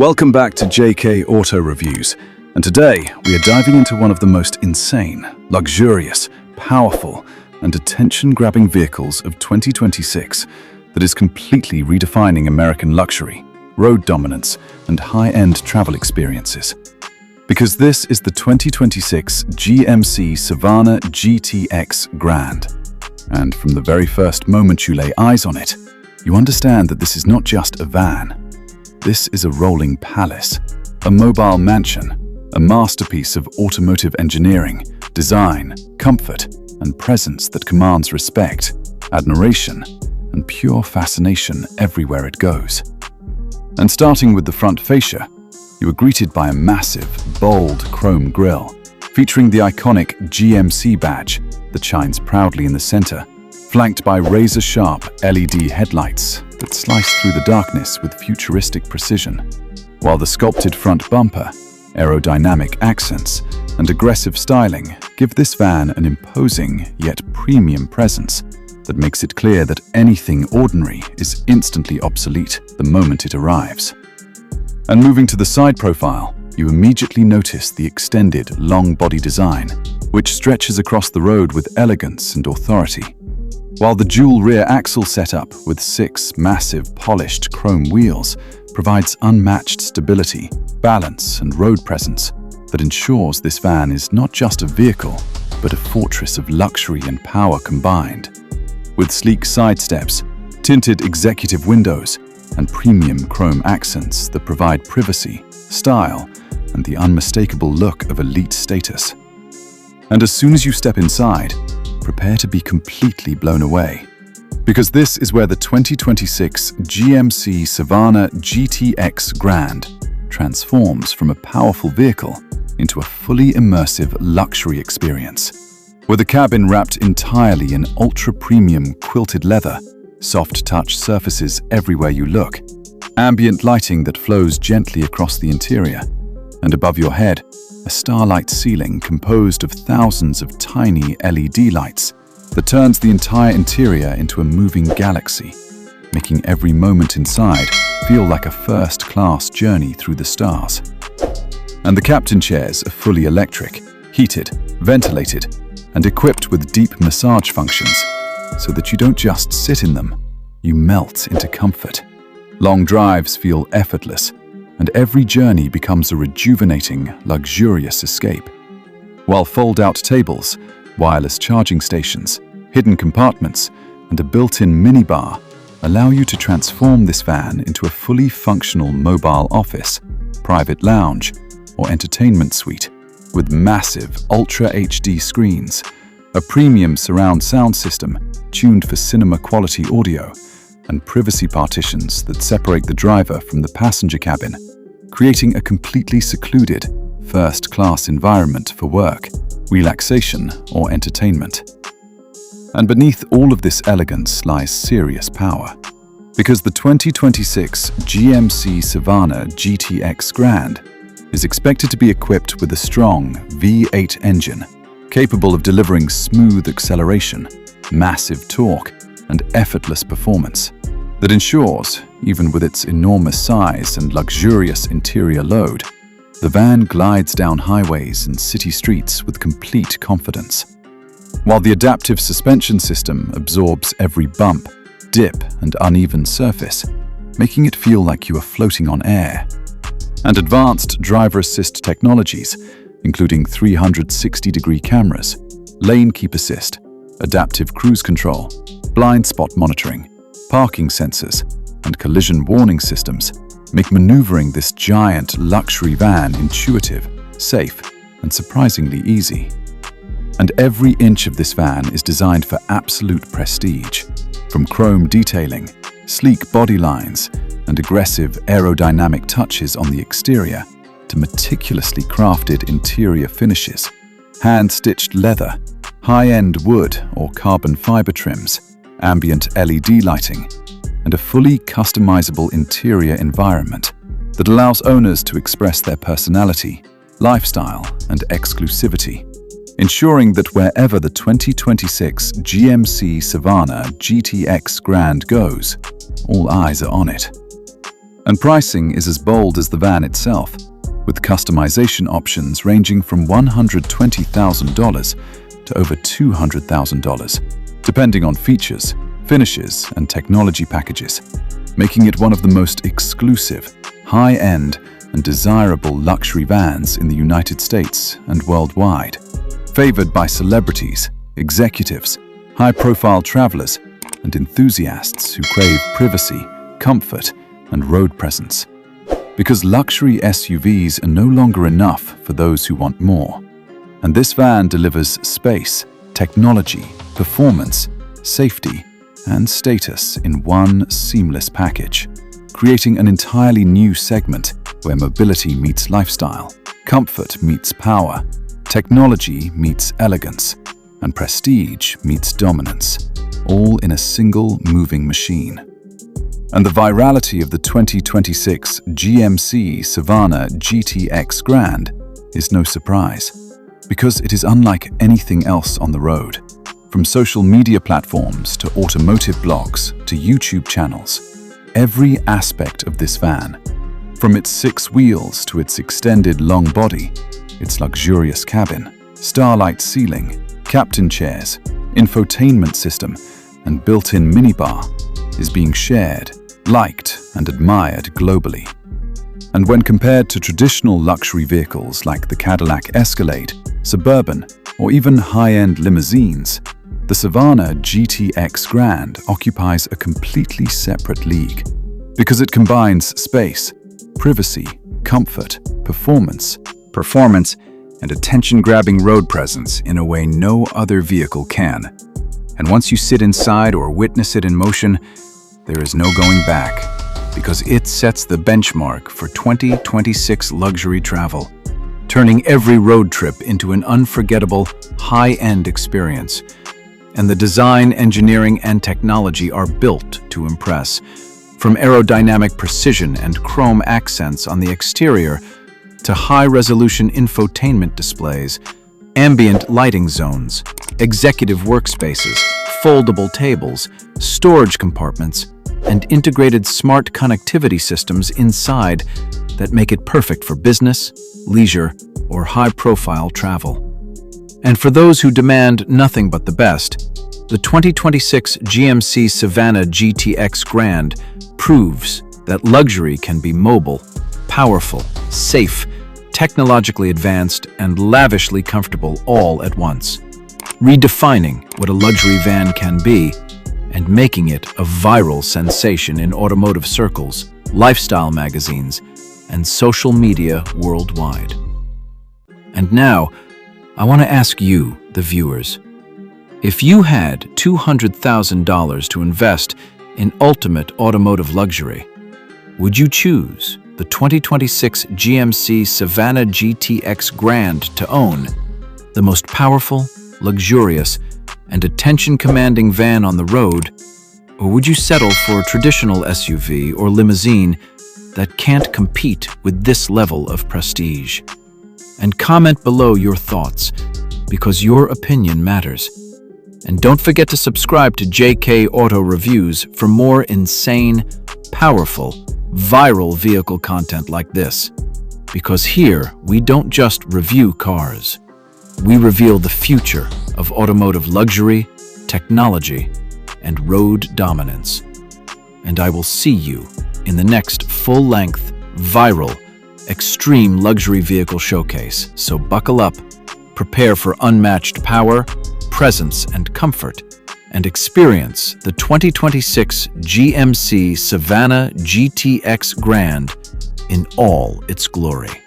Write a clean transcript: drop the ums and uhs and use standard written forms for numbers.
Welcome back to JK Auto Reviews, and today we are diving into one of the most insane, luxurious, powerful, and attention-grabbing vehicles of 2026 that is completely redefining American luxury, road dominance, and high-end travel experiences. Because this is the 2026 GMC Savana GTX Grand. And from the very first moment you lay eyes on it, you understand that this is not just a van. This is a rolling palace, a mobile mansion, a masterpiece of automotive engineering, design, comfort, and presence that commands respect, admiration, and pure fascination everywhere it goes. And starting with the front fascia, you are greeted by a massive, bold chrome grille, featuring the iconic GMC badge that shines proudly in the center, flanked by razor-sharp LED headlights that slice through the darkness with futuristic precision, while the sculpted front bumper, aerodynamic accents, and aggressive styling give this van an imposing yet premium presence that makes it clear that anything ordinary is instantly obsolete the moment it arrives. And moving to the side profile, you immediately notice the extended, long body design, which stretches across the road with elegance and authority. While the dual rear axle setup with 6 massive polished chrome wheels provides unmatched stability, balance, and road presence that ensures this van is not just a vehicle, but a fortress of luxury and power combined. With sleek side steps, tinted executive windows, and premium chrome accents that provide privacy, style, and the unmistakable look of elite status. And as soon as you step inside, prepare to be completely blown away. Because this is where the 2026 GMC Savana GTX Grand transforms from a powerful vehicle into a fully immersive luxury experience. With a cabin wrapped entirely in ultra-premium quilted leather, soft-touch surfaces everywhere you look, ambient lighting that flows gently across the interior, and above your head, a starlight ceiling composed of thousands of tiny LED lights that turns the entire interior into a moving galaxy, making every moment inside feel like a first-class journey through the stars. And the captain chairs are fully electric, heated, ventilated, and equipped with deep massage functions, so that you don't just sit in them, you melt into comfort. Long drives feel effortless, and every journey becomes a rejuvenating, luxurious escape. While fold-out tables, wireless charging stations, hidden compartments, and a built-in minibar allow you to transform this van into a fully functional mobile office, private lounge, or entertainment suite with massive Ultra HD screens, a premium surround sound system tuned for cinema-quality audio, and privacy partitions that separate the driver from the passenger cabin, creating a completely secluded, first-class environment for work, relaxation, or entertainment. And beneath all of this elegance lies serious power. Because the 2026 GMC Savana GTX Grand is expected to be equipped with a strong V8 engine, capable of delivering smooth acceleration, massive torque, and effortless performance that ensures, even with its enormous size and luxurious interior load, the van glides down highways and city streets with complete confidence. While the adaptive suspension system absorbs every bump, dip, and uneven surface, making it feel like you are floating on air. And advanced driver assist technologies, including 360-degree cameras, lane keep assist, adaptive cruise control, blind spot monitoring, parking sensors, and collision warning systems make maneuvering this giant luxury van intuitive, safe, and surprisingly easy. And every inch of this van is designed for absolute prestige, from chrome detailing, sleek body lines, and aggressive aerodynamic touches on the exterior, to meticulously crafted interior finishes, hand-stitched leather, high-end wood or carbon fiber trims, ambient LED lighting, and a fully customizable interior environment that allows owners to express their personality, lifestyle, and exclusivity, ensuring that wherever the 2026 GMC Savana GTX Grand goes, all eyes are on it. And pricing is as bold as the van itself, with customization options ranging from $120,000 to over $200,000, depending on features, finishes, and technology packages, making it one of the most exclusive, high-end, and desirable luxury vans in the United States and worldwide. Favored by celebrities, executives, high-profile travelers, and enthusiasts who crave privacy, comfort, and road presence. Because luxury SUVs are no longer enough for those who want more. And this van delivers space, technology, performance, safety, and status in one seamless package, creating an entirely new segment where mobility meets lifestyle, comfort meets power, technology meets elegance, and prestige meets dominance, all in a single moving machine. And the virality of the 2026 GMC Savana GTX Grand is no surprise, because it is unlike anything else on the road. From social media platforms to automotive blogs to YouTube channels, every aspect of this van, from its 6 wheels to its extended long body, its luxurious cabin, starlight ceiling, captain chairs, infotainment system, and built-in minibar, is being shared, liked, and admired globally. And when compared to traditional luxury vehicles like the Cadillac Escalade, Suburban, or even high-end limousines, the Savana GTX Grand occupies a completely separate league, because it combines space, privacy, comfort, performance, and attention-grabbing road presence in a way no other vehicle can. And once you sit inside or witness it in motion, there is no going back, because it sets the benchmark for 2026 luxury travel, turning every road trip into an unforgettable, high-end experience. And the design, engineering, and technology are built to impress. From aerodynamic precision and chrome accents on the exterior to high-resolution infotainment displays, ambient lighting zones, executive workspaces, foldable tables, storage compartments, and integrated smart connectivity systems inside that make it perfect for business, leisure, or high-profile travel. And for those who demand nothing but the best, the 2026 GMC Savana GTX Grand proves that luxury can be mobile, powerful, safe, technologically advanced, and lavishly comfortable all at once, redefining what a luxury van can be and making it a viral sensation in automotive circles, lifestyle magazines, and social media worldwide. And now, I want to ask you, the viewers, if you had $200,000 to invest in ultimate automotive luxury, would you choose the 2026 GMC Savana GTX Grand to own, the most powerful, luxurious, and attention-commanding van on the road, or would you settle for a traditional SUV or limousine that can't compete with this level of prestige? And comment below your thoughts, because your opinion matters. And don't forget to subscribe to JK Auto Reviews for more insane, powerful, viral vehicle content like this. Because here, we don't just review cars. We reveal the future of automotive luxury, technology, and road dominance. And I will see you in the next full-length, viral, extreme luxury vehicle showcase. So buckle up, prepare for unmatched power, presence, and comfort, and experience the 2026 GMC Savana GTX Grand in all its glory.